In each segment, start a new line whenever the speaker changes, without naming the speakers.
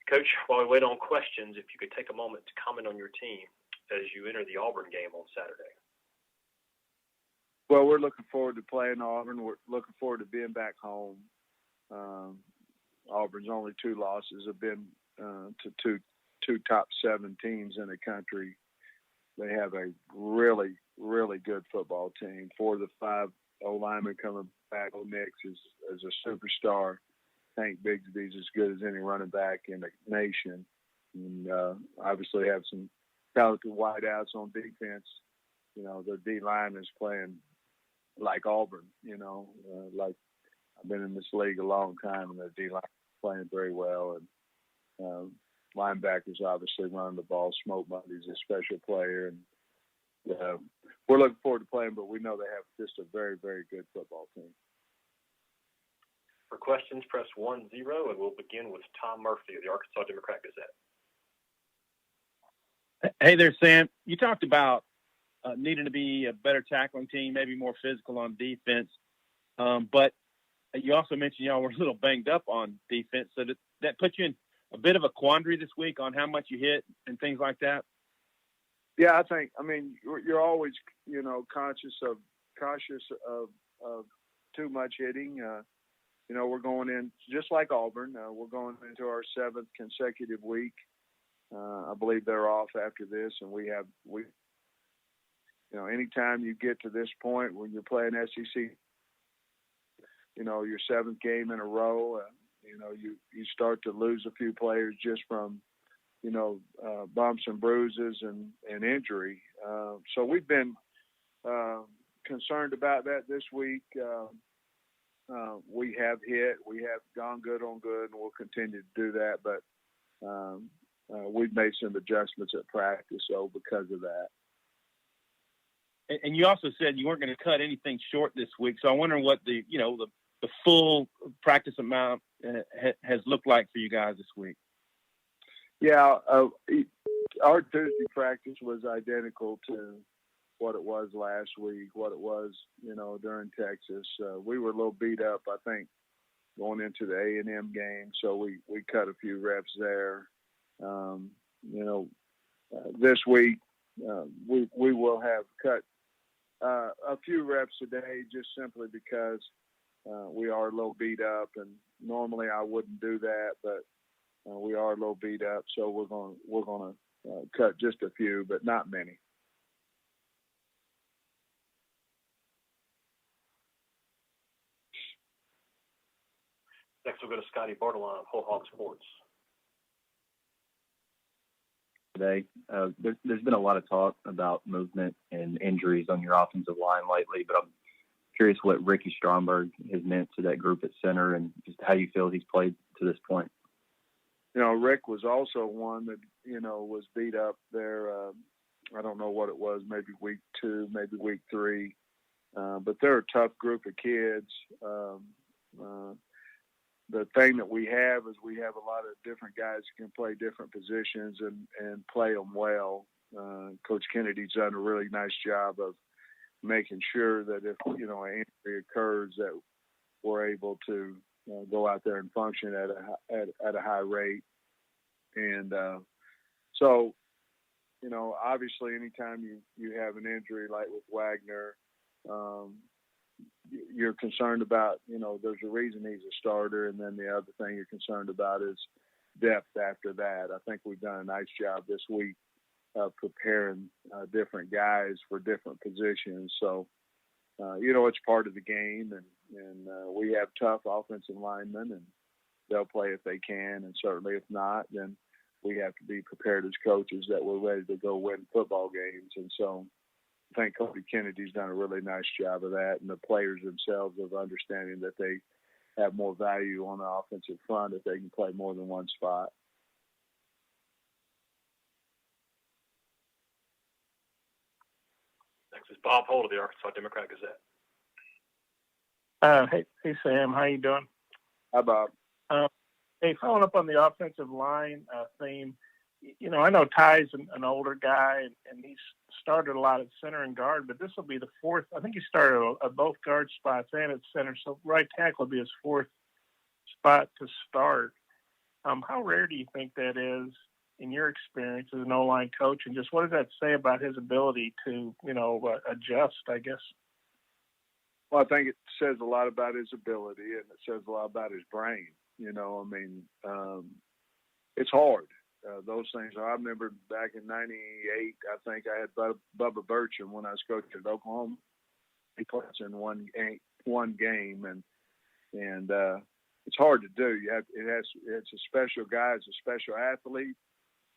Coach, while we wait on questions, if you could take a moment to comment on your team as you enter the Auburn game on Saturday.
Well, we're looking forward to playing Auburn. We're looking forward to being back home. Auburn's only 2 losses have been to two top 7 teams in the country. They have a really, really good football team. 4 of the 5 O-linemen coming back. Nix is a superstar. Hank Bigsby's as good as any running back in the nation. And obviously have some talented wideouts on defense. You know, the D-line is playing like Auburn, like I've been in this league a long time, and the D-line is playing very well. And linebackers obviously running the ball. Smoke Money's a special player. And we're looking forward to playing, but we know they have just a very, very good football team.
For questions, press 10, and we'll begin with Tom Murphy of the Arkansas Democrat-Gazette.
Hey there, Sam. You talked about needing to be a better tackling team, maybe more physical on defense. But you also mentioned y'all were a little banged up on defense. So that put you in a bit of a quandary this week on how much you hit and things like that?
Yeah, I mean, you're always, cautious of too much hitting. We're going in just like Auburn. We're going into our 7th consecutive week. I believe they're off after this, and anytime you get to this point when you're playing SEC, your 7th game in a row, you start to lose a few players just from, bumps and bruises and injury. So we've been concerned about that this week. We have hit, we have gone good on good, and we'll continue to do that. But we've made some adjustments at practice, so because of that.
And you also said you weren't going to cut anything short this week. So I wonder what the full practice amount has looked like for you guys this week.
Yeah, our Tuesday practice was identical to what it was last week, what it was, during Texas. We were a little beat up, I think, going into the A&M game, so we cut a few reps there. This week we will have cut a few reps today just simply because we are a little beat up, and normally I wouldn't do that, but we are a little beat up, so we're going to cut just a few, but not many.
Next, we'll go to Scotty Bartolon of Whole Hog Sports.
Today, there's been a lot of talk about movement and injuries on your offensive line lately, but I'm curious what Ricky Stromberg has meant to that group at center and just how you feel he's played to this point.
Rick was also one that, was beat up there. I don't know what it was, maybe week 2, maybe week 3. But they're a tough group of kids. The thing that we have is we have a lot of different guys who can play different positions and play them well. Coach Kennedy's done a really nice job of making sure that if, an injury occurs that we're able to go out there and function at a high rate. And so, obviously anytime you have an injury like with Wagner, you're concerned about, there's a reason he's a starter. And then the other thing you're concerned about is depth after that. I think we've done a nice job this week of preparing different guys for different positions. So, it's part of the game, and we have tough offensive linemen, and they'll play if they can. And certainly if not, then we have to be prepared as coaches that we're ready to go win football games. And so I think Coach Kennedy's done a really nice job of that, and the players themselves of understanding that they have more value on the offensive front if they can play more than one spot.
Next is Bob Holt of the Arkansas Democrat-Gazette.
Hey, Sam, how you doing?
Hi, Bob.
Hey, following up on the offensive line theme, I know Ty's an older guy, and he's started a lot at center and guard, but this will be the 4th. I think he started at both guard spots and at center, so right tackle will be his 4th spot to start. How rare do you think that is in your experience as an O-line coach, and just what does that say about his ability to, adjust, I guess?
Well, I think it says a lot about his ability, and it says a lot about his brain. It's hard. Those things. I remember back in '98, I think I had Bubba Burcham when I was coaching at Oklahoma. He played in one game, and it's hard to do. It's a special guy. It's a special athlete,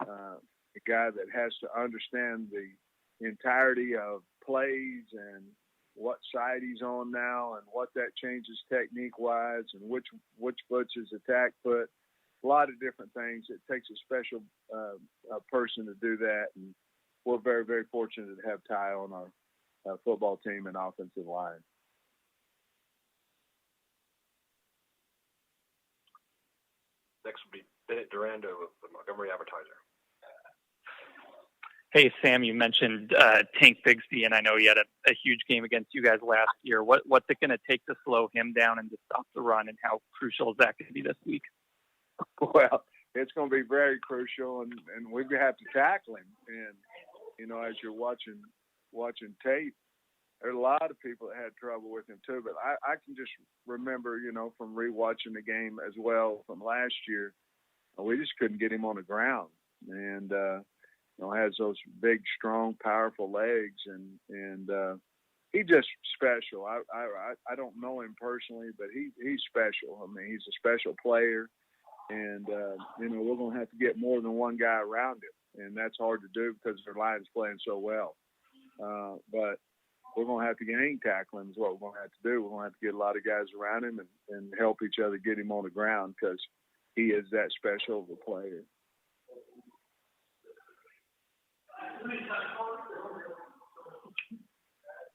a guy that has to understand the entirety of plays and what side he's on now, and what that changes technique-wise, and which foot's his attack foot. A lot of different things. It takes a special person to do that, and we're very, very fortunate to have Ty on our football team and offensive line.
Next will be Bennett Durando of the Montgomery Advertiser.
Hey, Sam, you mentioned Tank Bigsby, and I know he had a huge game against you guys last year. What's it going to take to slow him down and to stop the run, and how crucial is that going to be this week?
Well, it's going to be very crucial, and we have to tackle him. And, as you're watching tape, there are a lot of people that had trouble with him too. But I can just remember, from rewatching the game as well from last year, we just couldn't get him on the ground. And, has those big, strong, powerful legs, and he's just special. I don't know him personally, but he's special. I mean, he's a special player. And, we're going to have to get more than one guy around him. And that's hard to do because their line's playing so well. But we're going to have to gang tackle him is what we're going to have to do. We're going to have to get a lot of guys around him and help each other get him on the ground because he is that special of a player.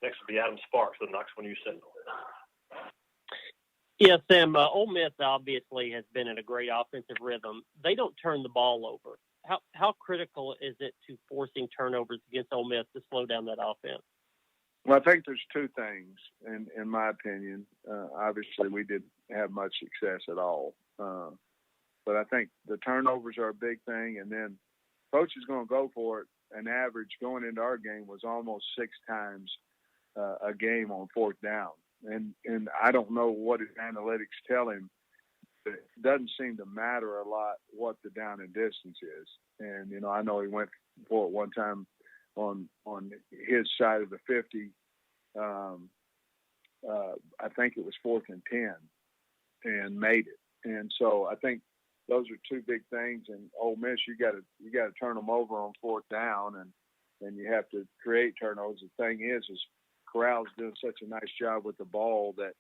Next will be Adam Sparks of the Knoxville News Sentinel.
Yeah, Sam, Ole Miss obviously has been in a great offensive rhythm. They don't turn the ball over. How critical is it to forcing turnovers against Ole Miss to slow down that offense?
Well, I think there's two things, in my opinion. Obviously, we didn't have much success at all. But I think the turnovers are a big thing, and then coach is going to go for it. An average going into our game was almost 6 times a game on 4th down. And I don't know what his analytics tell him. But it doesn't seem to matter a lot what the down and distance is. And, I know he went for it one time on his side of the 50. I think it was 4th and 10 and made it. And so I think those are two big things. And Ole Miss, you got to turn them over on 4th down, and you have to create turnovers. The thing is Corral's doing such a nice job with the ball that,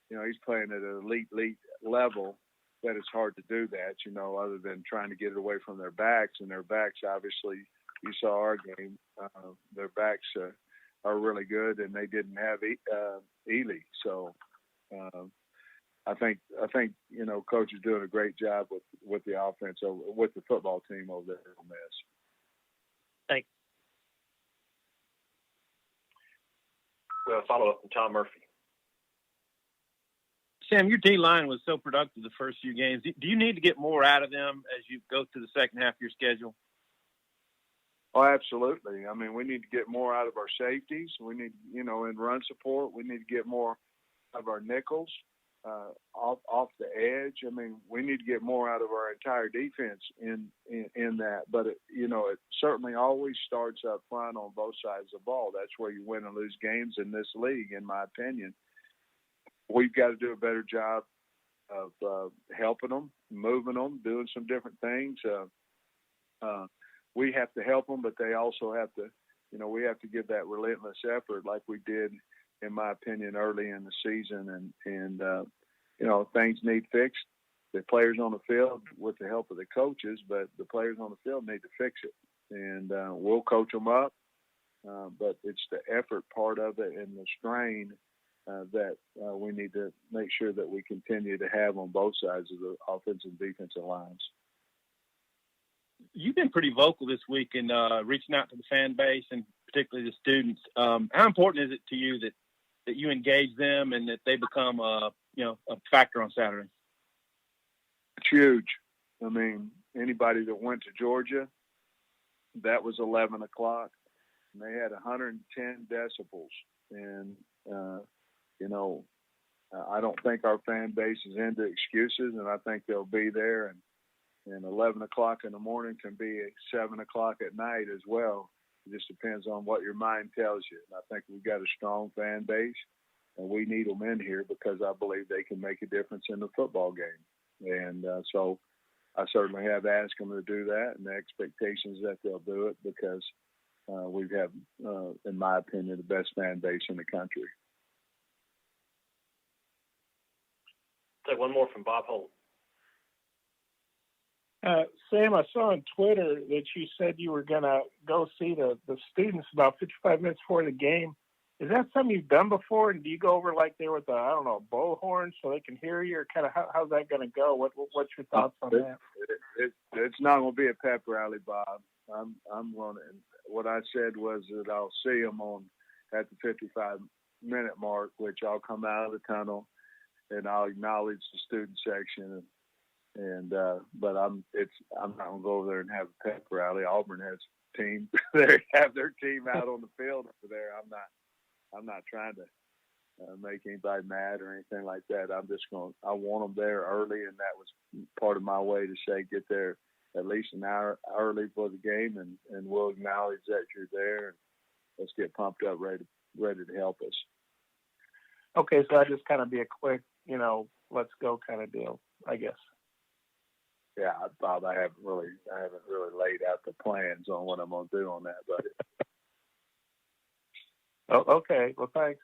he's playing at an elite level that it's hard to do that, other than trying to get it away from their backs. And their backs, obviously, you saw our game, their backs are really good, and they didn't have Ely. So I think coach is doing a great job with the offense, with the football team over there at Ole Miss.
Thanks.
We have a follow-up from Tom Murphy.
Sam, your D-line was so productive the first few games. Do you need to get more out of them as you go to the second half of your schedule?
Oh, absolutely. I mean, we need to get more out of our safeties. We need, in run support, we need to get more out of our nickels off the edge. I mean, we need to get more out of our entire defense in that. But, it certainly always starts up front on both sides of the ball. That's where you win and lose games in this league, in my opinion. We've got to do a better job of helping them, moving them, doing some different things. We have to help them, but they also have to, we have to give that relentless effort like we did, in my opinion, early in the season. And things need fixed. The players on the field with the help of the coaches, but the players on the field need to fix it. And we'll coach them up, but it's the effort part of it and the strain that we need to make sure that we continue to have on both sides of the offensive and defensive lines.
You've been pretty vocal this week in reaching out to the fan base and particularly the students. How important is it to you that you engage them and that they become a factor on Saturday?
It's huge. I mean, anybody that went to Georgia, that was 11 o'clock, and they had 110 decibels. And, I don't think our fan base is into excuses, and I think they'll be there. And 11 o'clock in the morning can be 7 o'clock at night as well. It just depends on what your mind tells you. And I think we've got a strong fan base, and we need them in here because I believe they can make a difference in the football game. And so I certainly have asked them to do that, and the expectation is that they'll do it because we have, in my opinion, the best fan base in the country.
Take one more from Bob Holt.
Sam, I saw on Twitter that you said you were going to go see the students about 55 minutes before the game. Is that something you've done before? And do you go over like there with a bullhorn so they can hear you, or kind of how's that going to go? What's your thoughts on that?
It's not going to be a pep rally, Bob. I'm going to. What I said was that I'll see them at the 55-minute mark, which I'll come out of the tunnel and I'll acknowledge the student section. But I'm not going to go over there and have a pep rally. Auburn has a team. They have their team out on the field over there. I'm not trying to make anybody mad or anything like that. I want them there early, and that was part of my way to say get there at least an hour early for the game, and we'll acknowledge that you're there, and let's get pumped up, ready to help us.
Okay, so that just kind of be a quick, let's go kind of deal, I guess.
Yeah, Bob, I haven't really laid out the plans on what I'm going to do on that, buddy.
Oh, okay. Well, thanks.